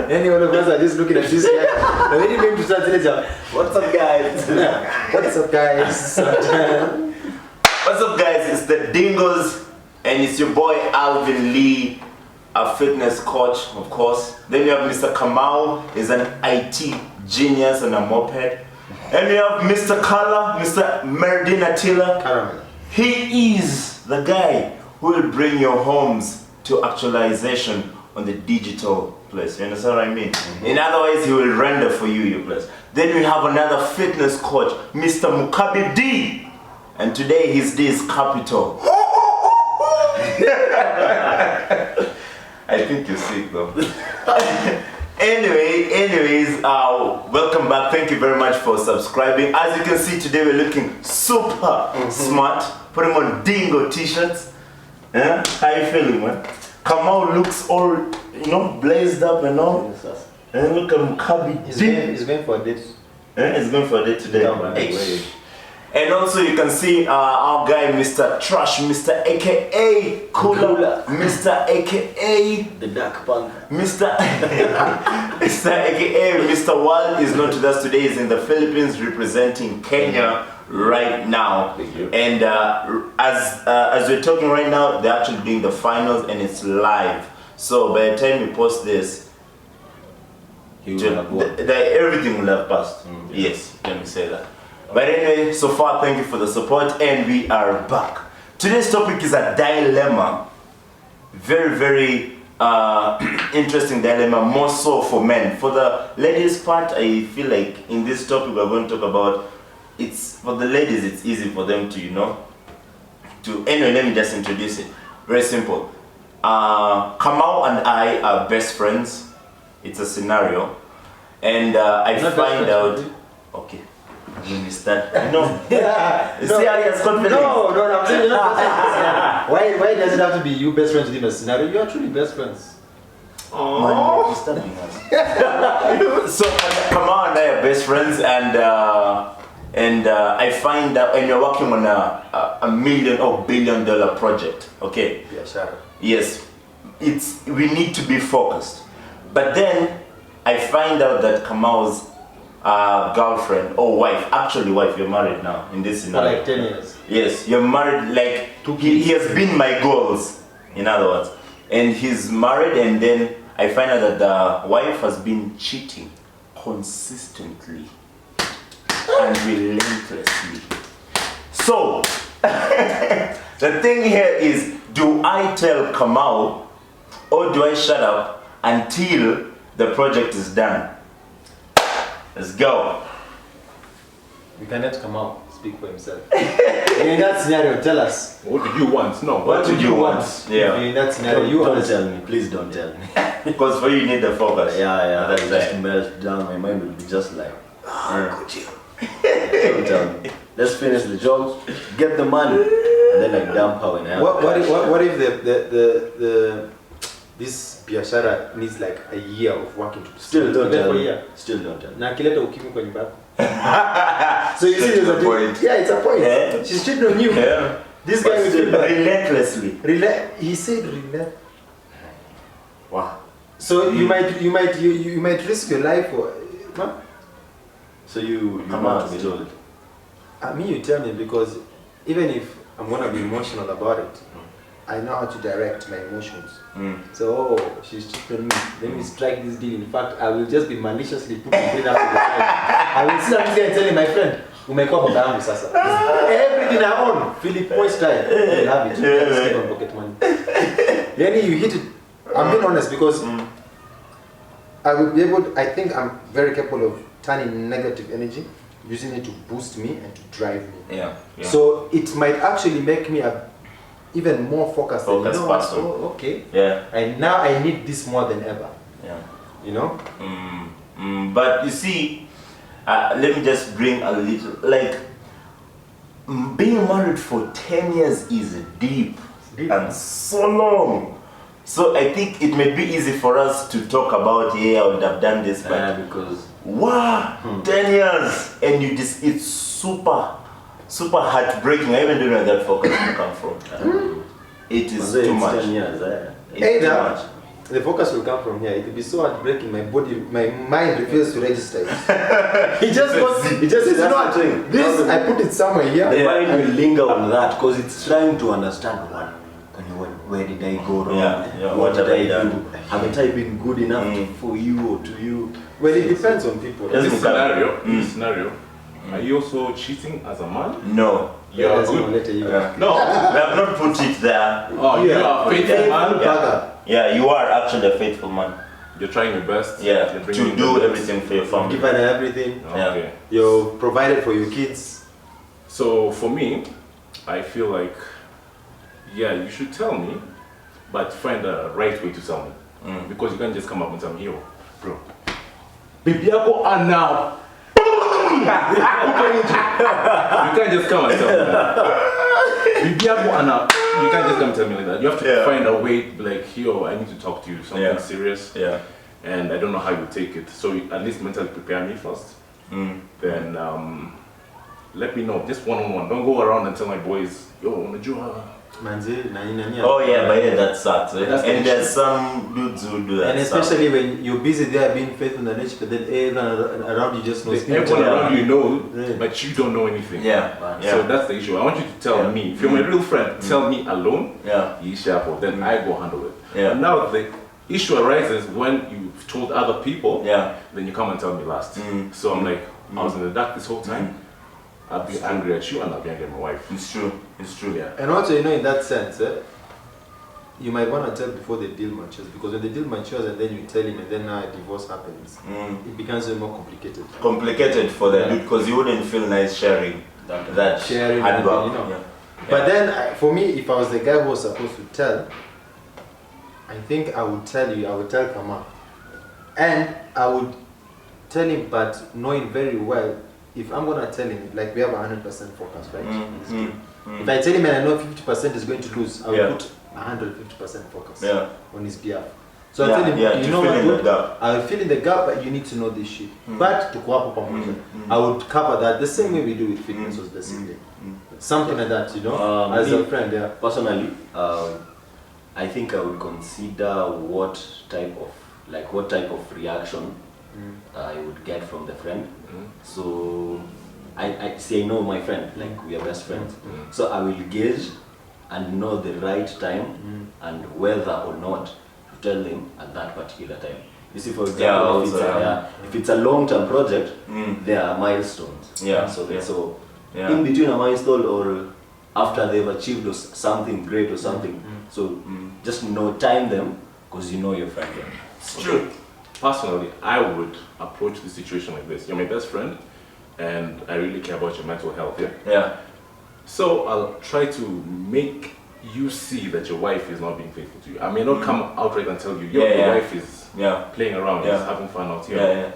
Any one of us are just looking at this guy. When you came to translate, what's up, guys? What's up, guys? What's up, guys? It's the Dingoes, and it's your boy Alvin Lee, a fitness coach, of course. Then you have Mr. Kamau, he's an IT genius and a moped. And we have Mr. Kala, Mr. Merdin Attila. Caramel. He is the guy who will bring your homes to actualization on the digital place. You understand what I mean? In other words, he will render for you your place. Then we have another fitness coach, Mr. Mukabi D. And today his D is capital. I think you're sick though. Anyways, welcome back. Thank you very much for subscribing. As you can see today, we're looking super smart. Putting on Dingo t-shirts. Yeah? How you feeling, man? Kamau looks all, blazed up and all. Yes, And look at Mukabi. He's going for a date. He's going for a date today. No, and also you can see our guy, Mr. Trash, Mr. AKA Cooler, Mr. AKA the Dark Panther. Mr. AKA Mr. World is not with us today. He's in the Philippines representing Kenya right now. And as we're talking right now, they're actually doing the finals and it's live. So by the time we post this, everything will have passed. Yes, let me say that. But anyway, so far, thank you for the support, and we are back. Today's topic is a dilemma. Very, very interesting dilemma, more so for men. For the ladies' part, I feel like in this topic we're going to talk about, it's for the ladies, it's easy for them to, anyway, let me just introduce it. Very simple. Kamau and I are best friends. It's a scenario. And I find out, okay. When we start, see how he has confidence. No, I'm saying you're not best friends. Why does it have to be you best friends with him as a scenario? You are truly best friends. Oh, you're disturbing us. So Kamau and I are best friends, and I find that when you're working on a $1 million or $1 billion project, okay? Yeah, sure. Yes, we need to be focused. But then I find out that Kamau's girlfriend or wife, actually wife, you're married now in this scenario. For like 10 years. Yes, you're married, like he has been my goals, in other words. And he's married, and then I find out that the wife has been cheating consistently and relentlessly. So, the thing here is, do I tell Kamau or do I shut up until the project is done? Let's go. We cannot come out, speak for himself. In that scenario, tell us. What did you want? No. What did you want? Yeah. In that scenario, you Don't tell me, please don't tell me. Because for you need the focus. Yeah, That's just right. melt down. My mind will be just like, Could you? don't tell me. Let's finish the job, get the money, and then like dump her when I have What if this biashara needs like a year of working to Still don't tell for a me. year. Still don't tell me. Na akileta ukimwi kwa nyumba yako. So you see there's a point. Yeah, it's a point. Yeah. She's cheating on you. Yeah. This guy will feel bad. Relentlessly. He said relent. Wow. So you might risk your life for huh? So you Come want on, to be told. I mean, you tell me, because even if I'm gonna be emotional about it, I know how to direct my emotions. So, she's cheating on me. Let me strike this deal. In fact, I will just be maliciously putting it up to the side. I will sit down and tell my friend, umekuwa baba yangu sasa. Everything I own, Philip Moy style, you'll have it. Just keep on pocket money. Then you hit it. I'm being honest, because I will be able. I think I'm very capable of turning negative energy, using it to boost me and to drive me. Yeah. So it might actually make me even more focused. Focused person. Oh, okay. Yeah. And now I need this more than ever. Yeah. You know? But you see, let me just bring a little, like, being married for 10 years is deep and so long. So I think it may be easy for us to talk about, I would have done this, but Because wow, 10 years, and it's super heartbreaking. I even don't know where that focus can come from. It is too much. 10 years, It's too much. The focus will come from here. It will be so heartbreaking. My mind refuses to register it. It just says, you know what? This I put it somewhere here. The mind will linger on that because it's trying to understand where did I go wrong? What did I do? Haven't I been good enough for you or to you? Well, it depends on people. In this scenario, are you also cheating as a man? No. You're good. No, we have not put it there. Oh, you are a faithful man? Yeah, you are actually a faithful man. You're trying your best. Yeah, to do everything for your family. Given everything. Okay. You're provided for your kids. So for me, I feel like, yeah, you should tell me, but find the right way to tell me. Because you can't just come up and tell me, yo, bro, baby, I go on now. You can't just come and tell me that. You can't just come and tell me like that. You have to find a way, like, yo, I need to talk to you, something serious. Yeah. And I don't know how you take it. So you at least mentally prepare me first. Then let me know, just one-on-one. Don't go around and tell my boys, yo, unajua. Oh yeah, but yeah, that sucks. And there's some dudes who do that. And especially when you're busy there being faithful in the relationship, but then everyone around you just knows. Everyone around you know, but you don't know anything. Yeah. So that's the issue. I want you to tell me. If you're my real friend, tell me alone. You sharp, then I go handle it. And now the issue arises when you've told other people. Then you come and tell me last. So I'm like, I was in the dark this whole time. I'll be angry at you and I'll be angry at my wife. It's true. It's true. Yeah. And also, you know, in that sense, you might want to tell before the deal matures, because when the deal matures and then you tell him and then now a divorce happens, it becomes a more complicated. Complicated for the dude because you wouldn't feel nice sharing that sharing, hard work. You know. But then, for me, if I was the guy who was supposed to tell, I think I would tell you, I would tell Kama, and I would tell him, but knowing very well. If I'm gonna tell him, like we have 100% focus, right? If I tell him and I know 50% is going to lose, I will put 150% focus on his behalf. So I tell him, you know what, dude, I will fill in the gap, but you need to know this shit. But to co-op, I would cover that the same way we do with fitness was basically. Something like that, you know, as a friend, Personally, I think I would consider what type of reaction I would get from the friend. So I know my friend, like we are best friends. So I will gauge and know the right time and whether or not to tell them at that particular time. You see, for example, if it's a long-term project, there are milestones. So in between a milestone or after they've achieved something great or something, so just time them because you know your friend. It's true. Personally, I would approach the situation like this. You're my best friend, and I really care about your mental health. So I'll try to make you see that your wife is not being faithful to you. I may not come outright and tell you, your wife is playing around, is having fun out here.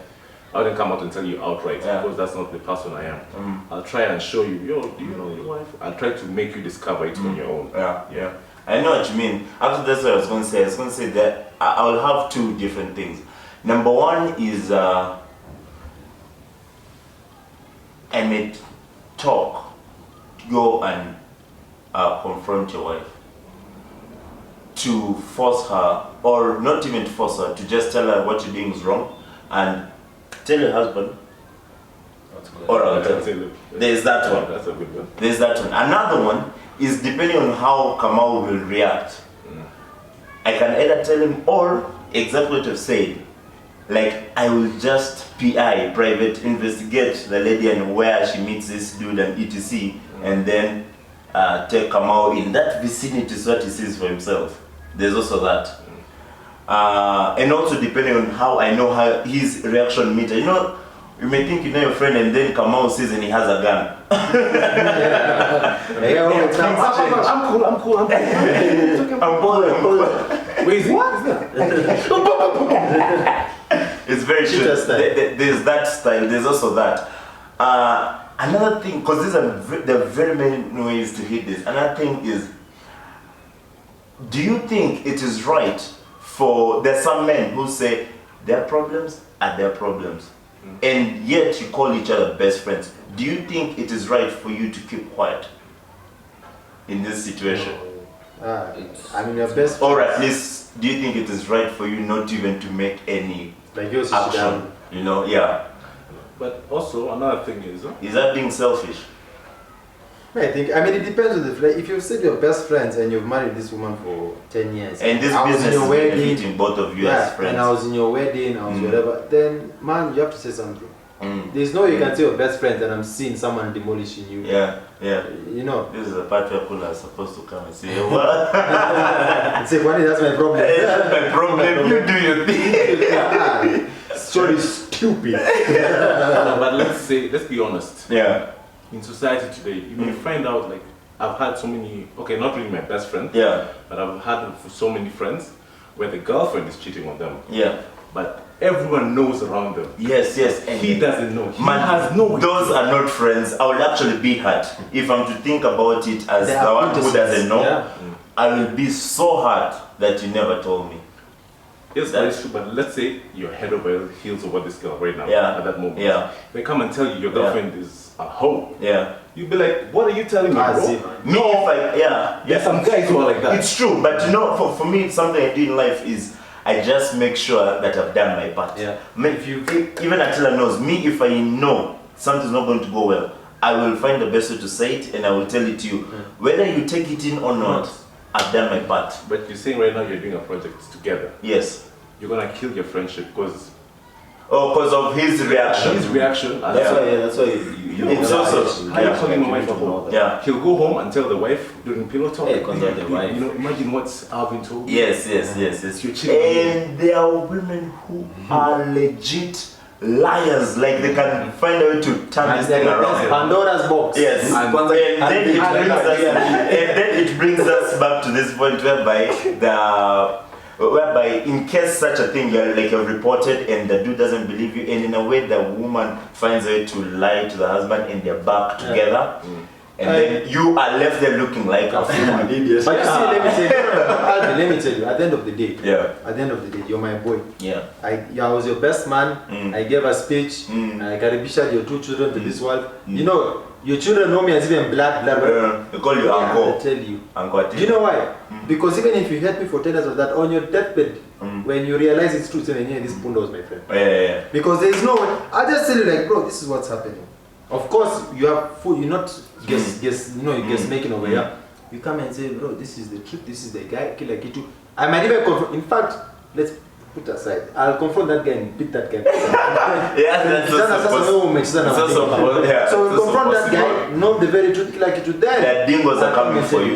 I wouldn't come out and tell you outright because that's not the person I am. I'll try and show you, yo, do you know your wife? I'll try to make you discover it on your own. I know what you mean. Actually, that's what I was going to say. I was going to say that I'll have two different things. Number one is I may go and confront your wife to force her, or not even to force her, to just tell her what you're doing is wrong and tell your husband. Or there's that one. That's a good one. There's that one. Another one is depending on how Kamau will react. I can either tell him or exactly what you've said. Like, I will just private investigate the lady and where she meets this dude and etc. And then take Kamau in that vicinity so that he sees for himself. There's also that. And also depending on how I know how his reaction meter. You know, you may think you know your friend and then Kamau sees and he has a gun. I'm cool. I'm cool. Wait, what is that? It's very true. There's that style. There's also that. Another thing, because there are very many ways to hit this. Another thing is, do you think it is right there's some men who say their problems are their problems, and yet you call each other best friends? Do you think it is right for you to keep quiet in this situation? I mean, your best friends. Or at least do you think it is right for you not even to make any Like yours, action? You know, yeah. But also another thing is that being selfish? I mean, it depends on the friend. If you've said you're best friends and you've married this woman for 10 years, and this business is benefiting both of you as friends, and I was in your wedding, I was whatever, then man, you have to say something. There's no way you can say you're best friends and I'm seeing someone demolishing you. Yeah. You know. This is the part where people are supposed to come and say, what? Say, Kwani, that's my problem. That's my problem. You do your thing. Sorry, stupid. but let's be honest. Yeah. In society today, you may find out, like, I've had so many, okay, not really my best friend, but I've had so many friends where the girlfriend is cheating on them. Yeah. But everyone knows around them. Yes. And he doesn't know. He has no. Those are not friends. I would actually be hurt if I'm to think about it as the one who doesn't know. Yeah. I will be so hurt that you never told me. Yes, that's true. But let's say you're head over heels over this girl right now. Yeah. At that moment. Yeah. They come and tell you your girlfriend is a hoe. Yeah. You'd be like, what are you telling me, bro? There's some guys who are like that. It's true, but you know, for me, something I do in life is I just make sure that I've done my part. Yeah. Even Attila knows me, if I know something's not going to go well, I will find the best way to say it and I will tell it to you. Whether you take it in or not, I've done my part. But you're saying right now you're doing a project together. Yes. You're gonna kill your friendship because of his reaction. His reaction. That's why you it's also how you calling my wife a hoe? Yeah. He'll go home and tell the wife during pillow talk. Yeah, consult the wife. You know, imagine what Alvin told you. Yes. You're cheating. And there are women who are legit liars, like they can find a way to turn this thing around. Pandora's box. Yes, and then it brings us back to this point whereby in case such a thing you're reported and the dude doesn't believe you, and in a way the woman finds a way to lie to the husband and they're back together. And then you are left there looking like a fool. But you see, let me tell you, at the end of the day, you're my boy. Yeah. I was your best man. I gave a speech. I caribished your 2 children to this world. You know, your children know me as even blood. They call you uncle. I tell you. Uncle. Do you know why? Because even if you hate me for 10 years of that, on your deathbed, when you realize it's true, say, this Pundo was my friend. Yeah. Because there is no way. I just tell you, like, bro, this is what's happening. Of course, you have food. You're not guess making over here. You come and say, bro, this is the truth. This is the guy. Killer Kitu. I might even confront. In fact, let's put aside. I'll confront that guy and beat that guy. That's so we confront that guy. Know the very truth. Killer Kitu. Then that dingos are coming for you.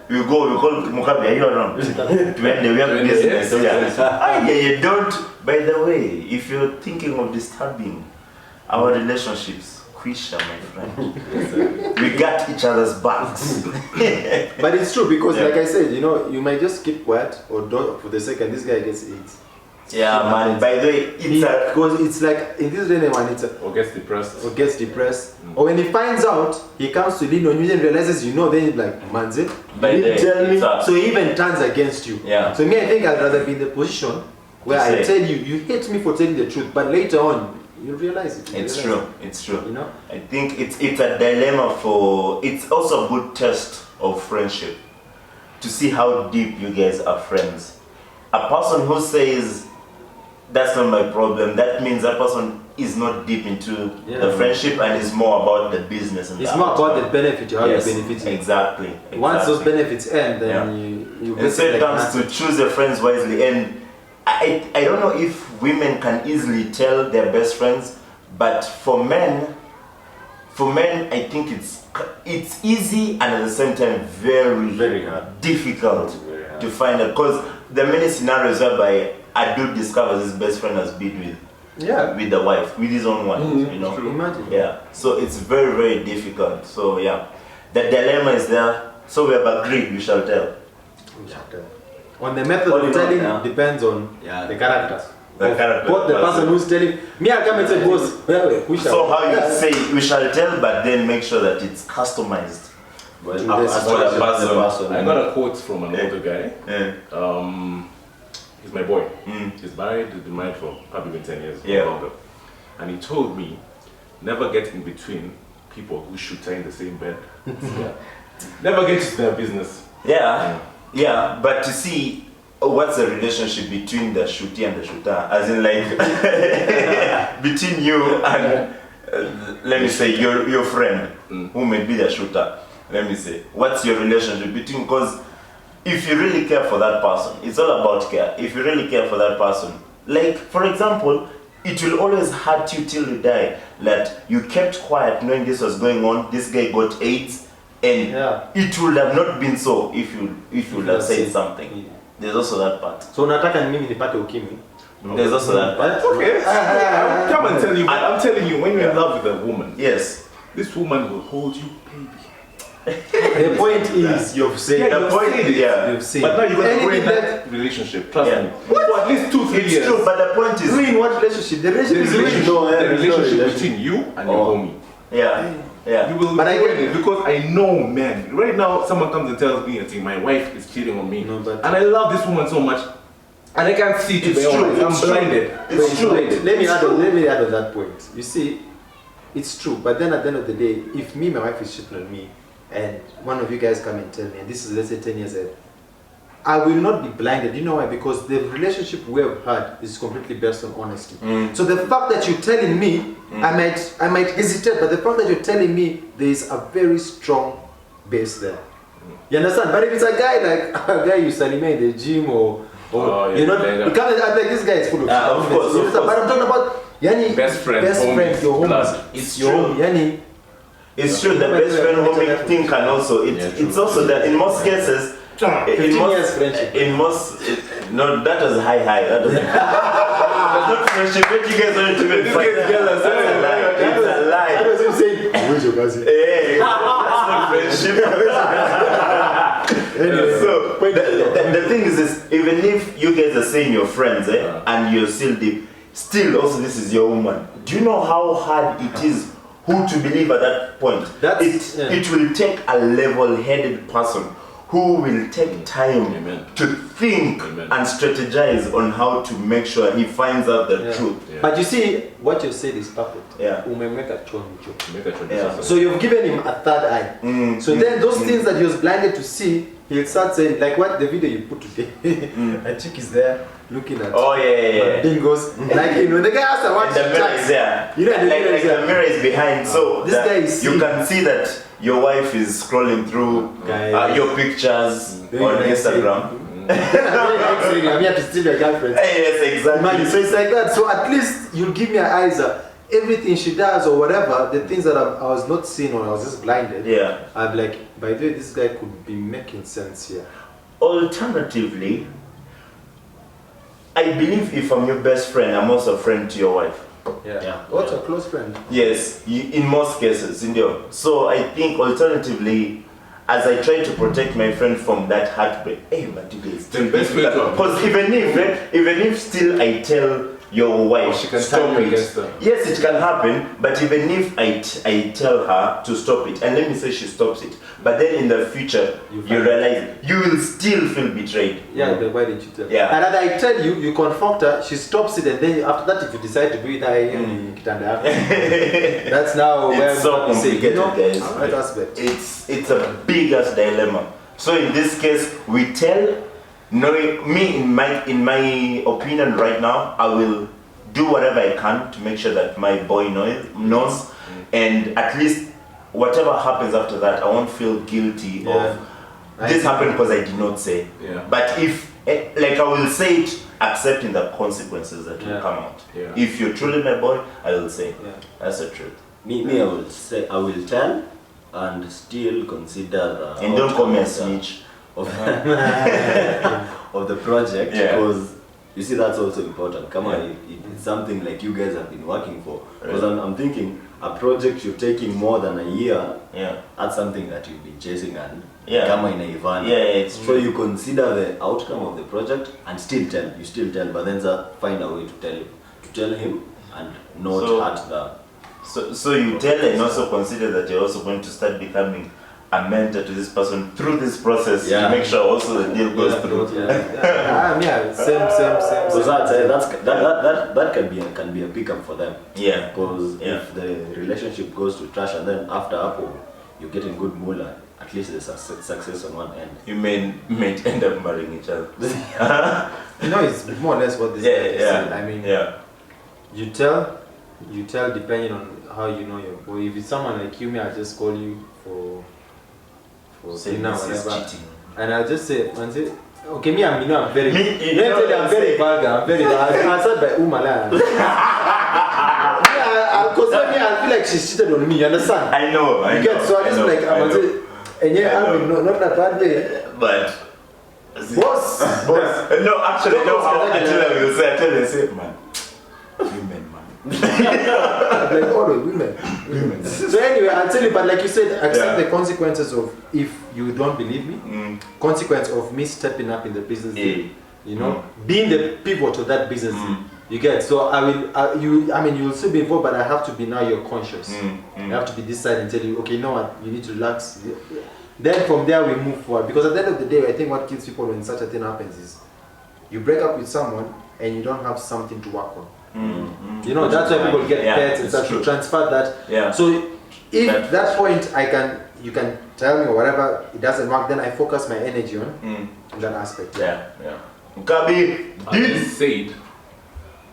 You go. You call Mukabi. You're wrong. When they have business. You don't. By the way, if you're thinking of disturbing our relationships, Quisha, my friend. We got each other's backs. But it's true because, like I said, you might just keep quiet or don't for the second this guy gets AIDS. Yeah, man. By the way, because it's like in this day and one, or gets depressed. Or when he finds out, he comes to lean on you and realizes then he's like, manze, you didn't tell me. So he even turns against you. Yeah. So me, I think I'd rather be in the position where I tell you, you hate me for telling the truth, but later on, you realize it. It's true. You know? I think it's a dilemma it's also a good test of friendship to see how deep you guys are friends. A person who says, that's not my problem, that means that person is not deep into the friendship and is more about the business. And it's more about the benefit, how you benefit. Exactly. Once those benefits end, then you and so it comes to choose your friends wisely. And I don't know if women can easily tell their best friends, but for men I think it's easy and at the same time very hard, difficult to find out, because there are many scenarios whereby a dude discovers his best friend has been with the wife, with his own wife, True. Imagine. Yeah, so it's very, very difficult. So yeah, the dilemma is there. So we have agreed we shall tell. On the method of telling depends on the characters. Both the person who's telling me, I come and say, boss, so how you say we shall tell, but then make sure that it's customized. I got a quote from an older guy. He's my boy. He's been married for probably 10 years or longer. And he told me, never get in between people who should stay in the same bed. Never get into their business. Yeah, but to see, what's the relationship between the shootee and the shooter? As in, like, between you and, let me say, your friend, who may be the shooter. Let me say, what's your relationship between? Because if you really care for that person, it's all about care. If you really care for that person, like, for example, it will always hurt you till you die that you kept quiet knowing this was going on, this guy got AIDS, and it would have not been so if you would have said something. There's also that part. So nataka ni mimi nipate ukimwi. There's also that part. Okay. I'll come and tell you. I'm telling you, when you're in love with a woman, yes, this woman will hold you, baby. The point is, you've said. The point is, you've said. But now you're going to ruin that relationship. Trust me. What? For at least 2-3 years. It's true, but the point is, ruin what relationship? The relationship. The relationship between you and your homie. Yeah. You will ruin it because I know, man. Right now, someone comes and tells me, I think my wife is cheating on me, and I love this woman so much, and I can't see to be honest. I'm blinded. It's true. Let me add on that point. You see, it's true, but then at the end of the day, if me, my wife is cheating on me, and one of you guys come and tell me, and this is, let's say, 10 years ahead, I will not be blinded. You know why? Because the relationship we have had is completely based on honesty. So the fact that you're telling me, I might hesitate, but the fact that you're telling me, there is a very strong base there. You understand? But if it's a guy like a guy you study in the gym or you know, you can't like this guy is full of shit. Of course. But I'm talking about Yani, best friend, your home. It's your true. home, Yani. It's true. The best friend homie thing can also. It's also that in most cases. 15 years friendship. In most, no, that was high. That was not friendship. But you guys wanted to be friends. That's a lie. It's a lie. That was him saying, where's your cousin? Hey, that's not friendship. Anyway, So the thing is, even if you guys are saying you're friends, and you're still deep, still also this is your woman. Do you know how hard it is who to believe at that point? It will take a level-headed person who will take time to think and strategize on how to make sure he finds out the truth. But you see, what you said is perfect. Yeah. So you've given him a third eye. So then those things that he was blinded to see, he'll start saying, like what the video you put today, a chick is there looking at bingos. Like, you know, the guy has to watch the mirror is there. You know, like the mirror is behind. So this guy is you can see that your wife is scrolling through your pictures on Instagram. I'm here to steal your girlfriend. Yes, exactly. So it's like that. So at least you'll give me an eyes. Everything she does or whatever, the things that I was not seeing or I was just blinded. Yeah. I'm like, by the way, this guy could be making sense here. Alternatively, I believe if I'm your best friend, I'm also a friend to your wife. Yeah. What's a close friend? Yes, in most cases, So I think alternatively, as I try to protect my friend from that heartbreak, but because even if still I tell your wife, she can stop it. Yes, it can happen, but even if I tell her to stop it, and let me say she stops it, but then in the future you realize you will still feel betrayed. Yeah, then why didn't you tell her? Yeah. And I tell you, you confront her, she stops it, and then after that, if you decide to do it, that's now where it's so complicated, guys. That aspect. It's a biggest dilemma. So in this case, we tell. In my opinion right now, I will do whatever I can to make sure that my boy knows, and at least whatever happens after that, I won't feel guilty of this happened because I did not say. Yeah. But if I will say it, accepting the consequences that will come out. Yeah. If you're truly my boy, I will say. That's the truth. Me, I will say, I will tell, and still consider the. And don't call me a snitch. Of the project, because you see that's also important. Come on, it's something like you guys have been working for. Because I'm thinking a project you're taking more than a year. That's something that you've been chasing and come in a van. So you consider the outcome of the project and still tell. You still tell, but then find a way to tell him and not hurt the. So you tell and also consider that you're also going to start becoming a mentor to this person through this process to make sure also the deal goes through. Same. So that can be a pickup for them. Because if the relationship goes to trash and then after Apple you're getting good moolah, at at least there's a success on one end. You may end up marrying each other. It's more or less what this guy said. I mean, you tell depending on how you know your boy. If it's someone like you, I'll just call you for dinner or whatever, and I'll just say, okay, me, I'm very, I'm very vulgar. I'm very. I said by Umala. Because I feel like she's cheated on me. You understand? I know. So I just like I'm say, and not that bad way, but. Boss. No, actually, no. I tell you, say, man, women, man. Like all the women. So anyway, I'll tell you. But like you said, accept the consequences of if you don't believe me. Consequence of me stepping up in the business. You know, being the pivot of that business. You get. So I will. You will still be involved, but I have to be now. You're conscious. You have to be this side and tell you, okay, you know what? You need to relax. Then from there we move forward, because at the end of the day, I think what kills people when such a thing happens is you break up with someone and you don't have something to work on. You know, that's why people get pets and stuff. You transfer that. So if at that point you can tell me or whatever, it doesn't work, then I focus my energy on that aspect. Gabi, I said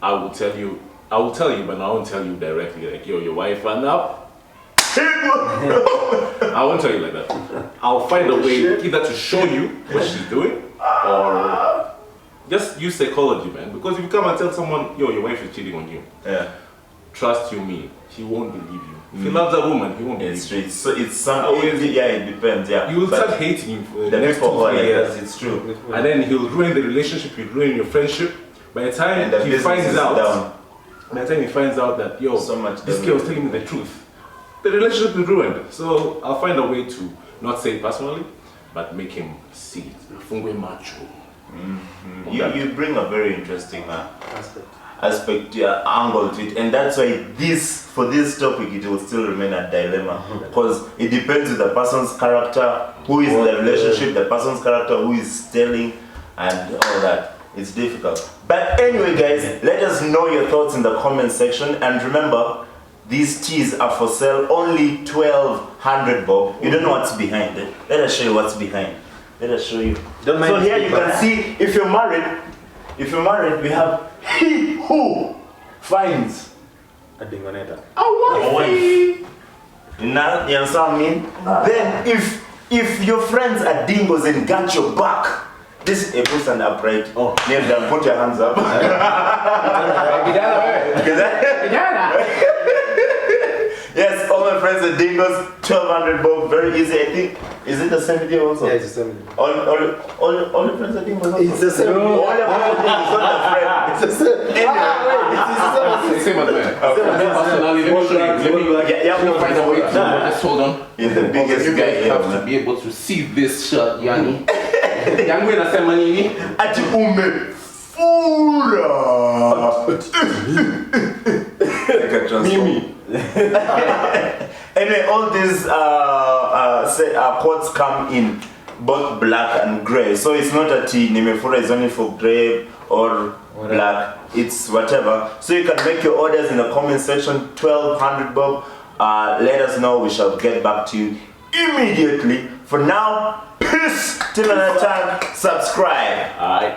I will tell you, but I won't tell you directly. Like, yo, your wife ran up. I won't tell you like that. I'll find a way either to show you what she's doing or just use psychology, man. Because if you come and tell someone, yo, your wife is cheating on you, trust you me, he won't believe you. If he loves a woman, he won't believe you. So it depends, You will start hating him for the next 2 years. It's true. And then he'll ruin the relationship, he'll ruin your friendship. By the time he finds out that, yo, this girl was telling me the truth, the relationship is ruined. So I'll find a way to not say it personally, but make him see it. You bring a very interesting aspect, angle to it, and that's why for this topic it will still remain a dilemma, because it depends on the person's character, who is in the relationship, the person's character, who is telling, and all that. It's difficult. But anyway, guys, let us know your thoughts in the comment section, and remember, these teas are for sale, only 1,200 bob. You don't know what's behind it. Let us show you what's behind. Let us show you. So here you can see, if you're married, we have he who finds a dingoneta. A wife. You know what I mean? Then if your friends are dingos and got your back, this is a push and upright. Kneel down, put your hands up. Yes, all my friends are dingos, 1,200 bob, very easy. I think, is it the same video also? Yeah, it's the same video. All your friends are dingos also? It's the same video. All your friends are dingos, not a friend. It's the same. It's the same as well. Personally, let me show you. Let me find a way to, just hold on. You're the biggest you guys guy have to be able to see this shot, Yani. Yangu inasema nini? Ati umefura. Mimi. Anyway, all these quotes come in both black and grey. So it's not that nimefura is only for grey or black. It's whatever. So you can make your orders in the comment section. 1,200 bob. Let us know. We shall get back to you immediately. For now, peace. Till another time. Subscribe. Alright.